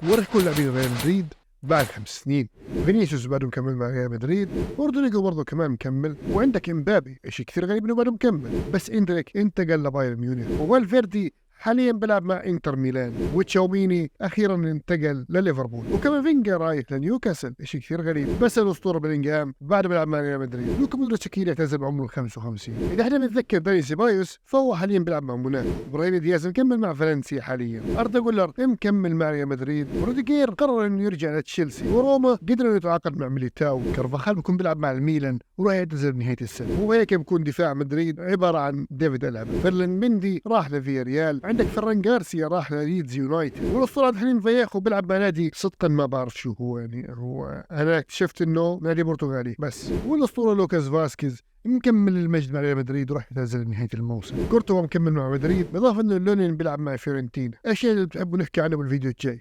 وراح يكون لاعبين ريال مدريد بعد 5 سنين. فينيسيوس بعده مكمل مع ريال مدريد، رودريجو برضه كمان مكمل، وعندك امبابي شيء كثير غريب انه بعده مكمل، بس اندريك انتقل لبايرن ميونخ، وفالفيردي حاليا بيلعب مع انتر ميلان، وتشاوميني اخيرا انتقل لليفربول، وكمان فينجر رايح لنيوكاسل شيء كثير غريب. بس الاسطوره بلينغهام بعد بيلعب مع ريال مدريد. لوكا مودريتش اكيد اعتزل بعمره 55. اذا احنا بنتذكر داني سيبايوس فهو حاليا بيلعب مع موناكو، ابراهيم دياز مكمل مع فالنسيا حاليا، اردا جولر مكمل مع ريال مدريد، وروديجير قرر انه يرجع لتشيلسي، وروما قدر انه يتعاقد مع ميليتاو. كارفاخال بيكون بيلعب مع الميلان وراح يعتزل بنهايه السنه، وهيك بيكون دفاع مدريد عباره عن ديفيد ألابا. فيرلان مندي راح لفياريال، عندك فران غارسيا راح لليدز يونايتد، والاسطوره حليم فياخو بيلعب مع نادي صدقا ما بعرف شو هو، يعني هو انا اكتشفت انه نادي برتغالي بس. والاسطوره لوكاس فاسكيز مكمل المجد مع ريال مدريد وراح يعتزل نهايه الموسم. كورتوا مكمل مع مدريد، بالاضافه انه لونين بيلعب مع فيورنتينا. ايش اللي بتحبوا نحكي عنه بالفيديو الجاي؟